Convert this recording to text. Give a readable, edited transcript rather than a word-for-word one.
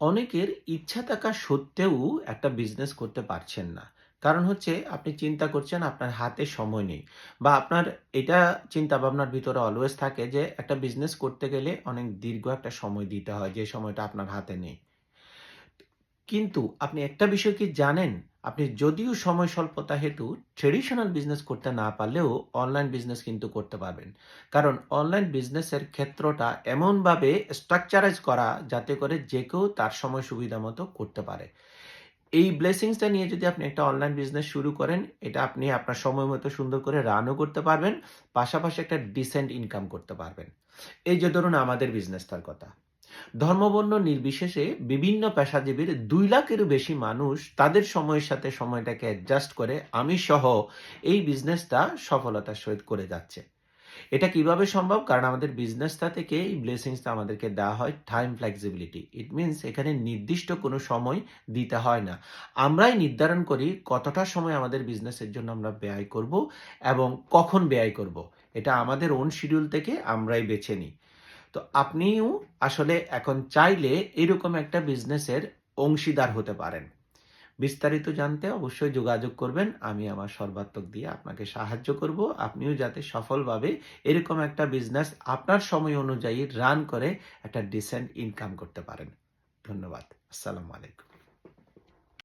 অনেকের ইচ্ছা থাকা সত্ত্বেও একটা বিজনেস করতে পারছেন না। কারণ হচ্ছে আপনি চিন্তা করছেন আপনার হাতে সময় নেই। বা আপনার এটা চিন্তা ভাবনার ভিতরে অলওয়েজ থাকে যে একটা বিজনেস করতে গেলে অনেক দীর্ঘ একটা সময় দিতে হয় যে সময়টা আপনার হাতে নেই। কিন্তু আপনি একটা বিষয় কি জানেন? আপনি যদিও সময় স্বল্পতা হেতু ট্র্যাডিশনাল বিজনেস করতে না পারলেও অনলাইন বিজনেস কিন্তু করতে পারবেন। কারণ অনলাইন বিজনেসের ক্ষেত্রটা এমনভাবে স্ট্রাকচারাইজ করা যাতে করে যে কেউ তার সময় সুবিধা মতো করতে পারে। এই ব্লেসিংসটা নিয়ে যদি আপনি একটা অনলাইন বিজনেস শুরু করেন, এটা আপনি আপনার সময় মতো সুন্দর করে রানও করতে পারবেন, পাশাপাশি একটা ডিসেন্ট ইনকাম করতে পারবেন। এই যে ধরুন আমাদের বিজনেসটার কথা। ধর্মবর্ণ নির্বিশেষে বিভিন্ন পেশাজীবীর ২ লাখেরও বেশি মানুষ তাদের সময়ের সাথে সময়টাকে অ্যাডজাস্ট করে আমি সহ এই বিজনেসটা সফলতার সহিত করে যাচ্ছে। এটা কিভাবে সম্ভব? কারণ আমাদের বিজনেসটা থেকে এই ব্লেসিংসটা আমাদেরকে দেওয়া হয় টাইম ফ্লেক্সিবিলিটি। ইট মিনস এখানে নির্দিষ্ট কোনো সময় দিতে হয় না। আমরাই নির্ধারণ করি কতটা সময় আমাদের বিজনেসের জন্য আমরা ব্যয় করব এবং কখন ব্যয় করব। এটা আমাদের ওন শিডিউল থেকে আমরাই বেছে নিই। তো আপনিও আসলে এখন চাইলে এরকম একটা বিজনেসের অংশীদার হতে পারেন। বিস্তারিত জানতে অবশ্যই যোগাযোগ করবেন। আমি আমার সর্বাত্মক দিয়ে আপনাকে সাহায্য করব। আপনিও যাতে সফলভাবে এরকম একটা বিজনেস আপনার সময় অনুযায়ী রান করে একটা ডিসেন্ট ইনকাম করতে পারেন। ধন্যবাদ। আসসালামু আলাইকুম।